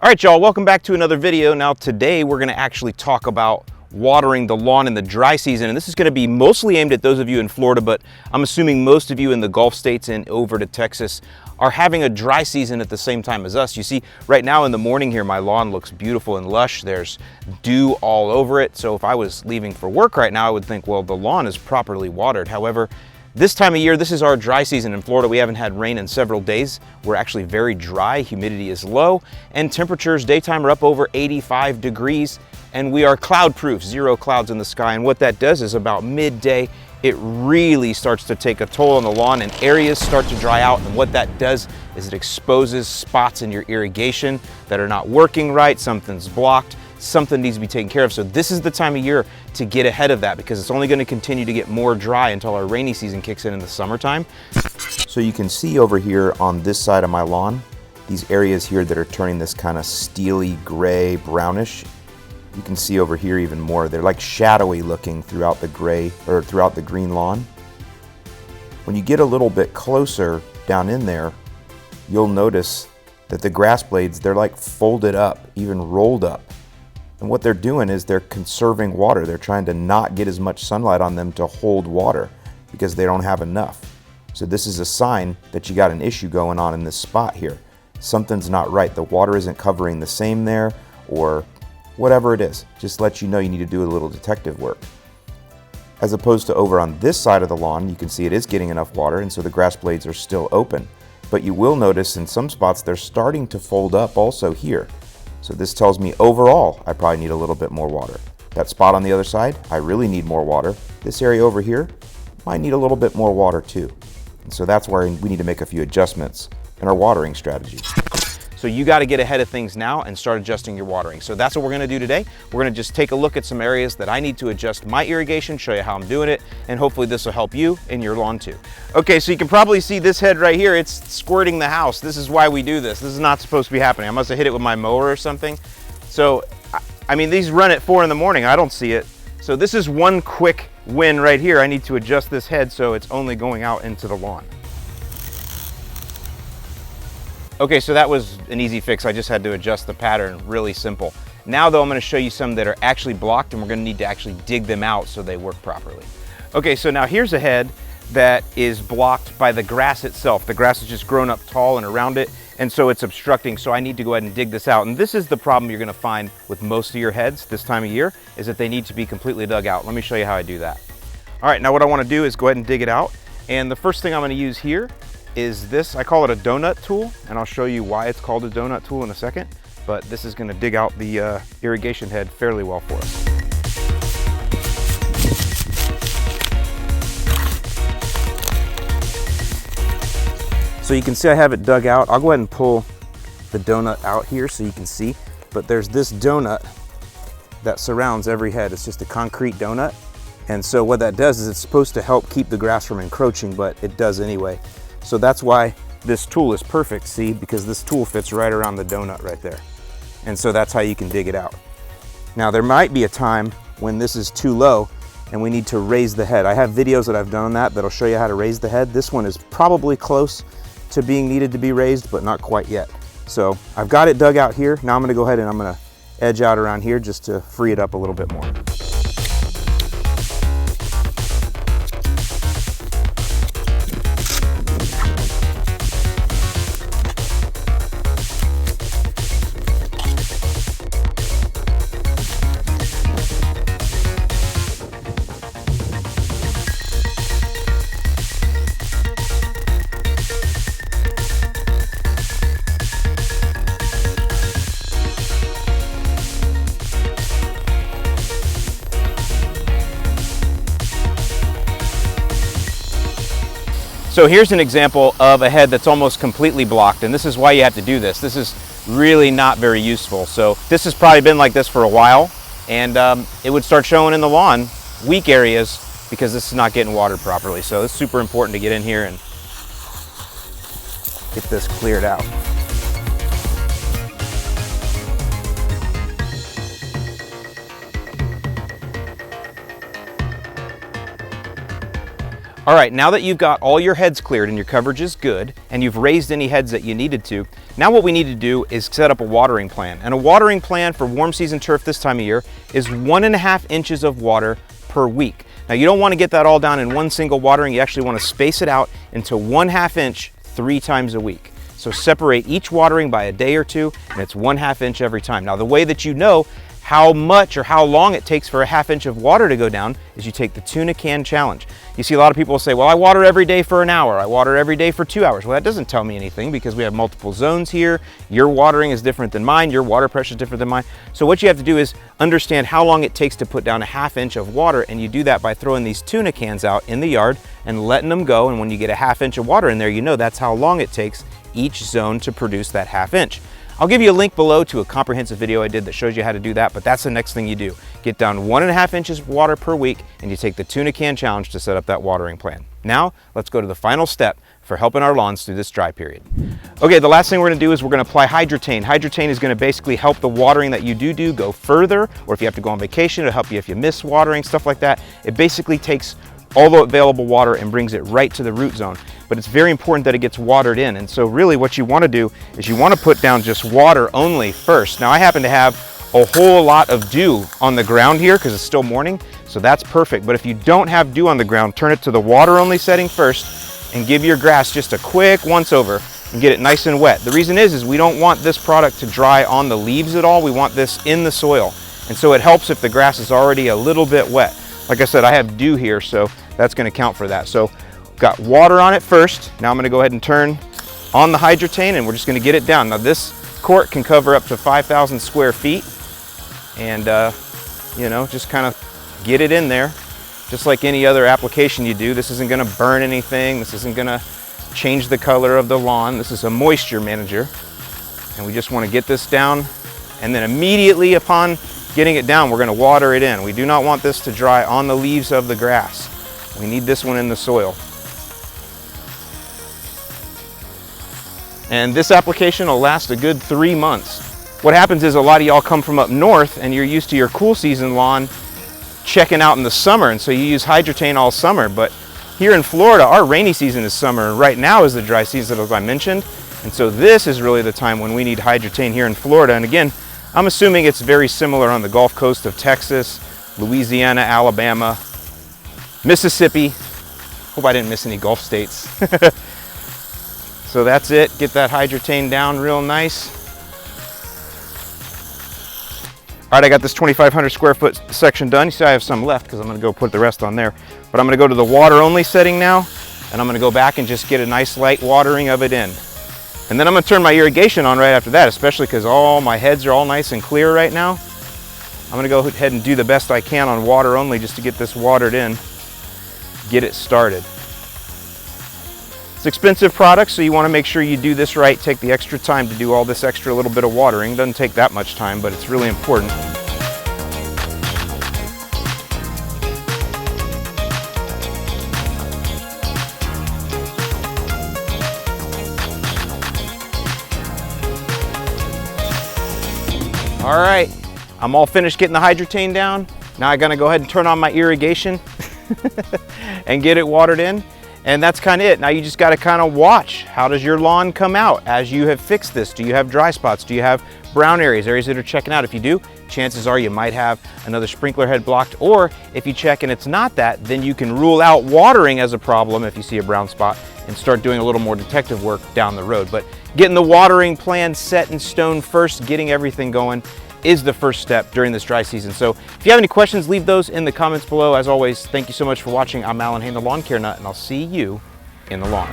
All right, y'all, welcome back to another video. Now today we're gonna actually talk about watering the lawn in the dry season, and this is gonna be mostly aimed at those of you in Florida, but I'm assuming most of you in the Gulf states and over to Texas are having a dry season at the same time as us. You see, right now in the morning here, my lawn looks beautiful and lush. There's dew all over it. So if I was leaving for work right now, I would think, well, the lawn is properly watered. However, this time of year, this is our dry season in Florida. We haven't had rain in several days. We're actually very dry, humidity is low, and temperatures daytime are up over 85 degrees, and we are cloud proof, 0 clouds in the sky. And what that does is about midday, it really starts to take a toll on the lawn and areas start to dry out. And what that does is it exposes spots in your irrigation that are not working right, something's blocked, something needs to be taken care of. So this is the time of year to get ahead of that, because it's only going to continue to get more dry until our rainy season kicks in the summertime. So you can see over here on this side of my lawn, these areas here that are turning this kind of steely gray brownish. You can see over here even more. They're like shadowy looking throughout the gray or throughout the green lawn. When you get a little bit closer down in there, you'll notice that the grass blades, they're like folded up, even rolled up. And what they're doing is they're conserving water. They're trying to not get as much sunlight on them to hold water because they don't have enough. So this is a sign that you got an issue going on in this spot here. Something's not right. The water isn't covering the same there, or whatever it is. Just let you know you need to do a little detective work. As opposed to over on this side of the lawn, you can see it is getting enough water, and so the grass blades are still open. But you will notice in some spots they're starting to fold up also here. So this tells me overall I probably need a little bit more water. That spot on the other side, I really need more water. This area over here might need a little bit more water too. And so that's where we need to make a few adjustments in our watering strategy. So you got to get ahead of things now and start adjusting your watering. So that's what we're going to do today. We're going to just take a look at some areas that I need to adjust my irrigation, show you how I'm doing it, and hopefully this will help you in your lawn too. Okay, so you can probably see this head right here. It's squirting the house. This is why we do this. This is not supposed to be happening. I must have hit it with my mower or something. So, I mean, these run at 4 in the morning. I don't see it. So this is one quick win right here. I need to adjust this head so it's only going out into the lawn. Okay, so that was an easy fix. I just had to adjust the pattern, really simple. Now though, I'm gonna show you some that are actually blocked, and we're gonna need to actually dig them out so they work properly. Okay, so now here's a head that is blocked by the grass itself. The grass has just grown up tall and around it, and so it's obstructing, so I need to go ahead and dig this out. And this is the problem you're gonna find with most of your heads this time of year, is that they need to be completely dug out. Let me show you how I do that. All right, now what I wanna do is go ahead and dig it out. And the first thing I'm gonna use here is this. I call it a donut tool, and I'll show you why it's called a donut tool in a second, but this is gonna dig out the irrigation head fairly well for us. So you can see I have it dug out. I'll go ahead and pull the donut out here so you can see, but there's this donut that surrounds every head. It's just a concrete donut, and so what that does is it's supposed to help keep the grass from encroaching, but it does anyway. So that's why this tool is perfect, see, because this tool fits right around the donut right there. And so that's how you can dig it out. Now there might be a time when this is too low and we need to raise the head. I have videos that I've done that'll show you how to raise the head. This one is probably close to being needed to be raised, but not quite yet. So I've got it dug out here. Now I'm gonna go ahead and I'm gonna edge out around here just to free it up a little bit more. So here's an example of a head that's almost completely blocked, and this is why you have to do this. This is really not very useful. So this has probably been like this for a while, and it would start showing in the lawn, weak areas, because this is not getting watered properly. So it's super important to get in here and get this cleared out. All right, now that you've got all your heads cleared and your coverage is good, and you've raised any heads that you needed to, now what we need to do is set up a watering plan. And a watering plan for warm season turf this time of year is 1.5 inches of water per week. Now you don't want to get that all down in one single watering. You actually want to space it out into 1/2 inch 3 times a week. So separate each watering by a day or two, and it's 1/2 inch every time. Now the way that you know how much or how long it takes for a 1/2 inch of water to go down is you take the tuna can challenge. You see a lot of people say, well, I water every day for an hour, I water every day for 2 hours. Well, that doesn't tell me anything because we have multiple zones here. Your watering is different than mine, your water pressure is different than mine. So what you have to do is understand how long it takes to put down a 1/2 inch of water, and you do that by throwing these tuna cans out in the yard and letting them go, and when you get a 1/2 inch of water in there, you know that's how long it takes each zone to produce that 1/2 inch. I'll give you a link below to a comprehensive video I did that shows you how to do that, but that's the next thing you do. Get down 1.5 inches of water per week, and you take the tuna can challenge to set up that watering plan. Now, let's go to the final step for helping our lawns through this dry period. Okay, the last thing we're gonna do is we're gonna apply Hydretain. Hydretain is gonna basically help the watering that you do go further, or if you have to go on vacation, it'll help you if you miss watering, stuff like that. It basically takes all the available water and brings it right to the root zone. But it's very important that it gets watered in. And so really what you want to do is you want to put down just water only first. Now I happen to have a whole lot of dew on the ground here because it's still morning, so that's perfect. But if you don't have dew on the ground, turn it to the water only setting first and give your grass just a quick once over and get it nice and wet. The reason is we don't want this product to dry on the leaves at all. We want this in the soil. And so it helps if the grass is already a little bit wet. Like I said, I have dew here, so that's going to count for that. So got water on it first. Now I'm going to go ahead and turn on the Hydretain, and we're just going to get it down. Now this court can cover up to 5,000 square feet, and you know, just kind of get it in there, just like any other application you do. This isn't going to burn anything. This isn't going to change the color of the lawn. This is a moisture manager, and we just want to get this down, and then immediately upon getting it down, we're going to water it in. We do not want this to dry on the leaves of the grass. We need this one in the soil. And this application will last a good 3 months. What happens is a lot of y'all come from up north and you're used to your cool season lawn checking out in the summer, and so you use Hydretain all summer. But here in Florida, our rainy season is summer, and right now is the dry season, as I mentioned. And so this is really the time when we need Hydretain here in Florida. And again, I'm assuming it's very similar on the Gulf Coast of Texas, Louisiana, Alabama, Mississippi. Hope I didn't miss any Gulf states. So that's it. Get that Hydretain down real nice. All right, I got this 2,500 square foot section done. You see I have some left because I'm going to go put the rest on there. But I'm going to go to the water only setting now, and I'm going to go back and just get a nice light watering of it in. And then I'm going to turn my irrigation on right after that, especially because all my heads are all nice and clear right now. I'm going to go ahead and do the best I can on water only just to get this watered in, get it started. It's expensive product, so you want to make sure you do this right. Take the extra time to do all this extra little bit of watering. Doesn't take that much time, but it's really important. All right, I'm all finished getting the Hydretain down. Now I'm gonna go ahead and turn on my irrigation and get it watered in. And that's kind of it. Now you just got to kind of watch. How does your lawn come out as you have fixed this? Do you have dry spots? Do you have brown areas that are checking out? If you do, chances are you might have another sprinkler head blocked. Or if you check and it's not that, then you can rule out watering as a problem if you see a brown spot and start doing a little more detective work down the road. But getting the watering plan set in stone first, getting everything going, is the first step during this dry season. So if you have any questions, leave those in the comments below. As always, thank you so much for watching. I'm Alan Hain, the Lawn Care Nut, and I'll see you in the lawn.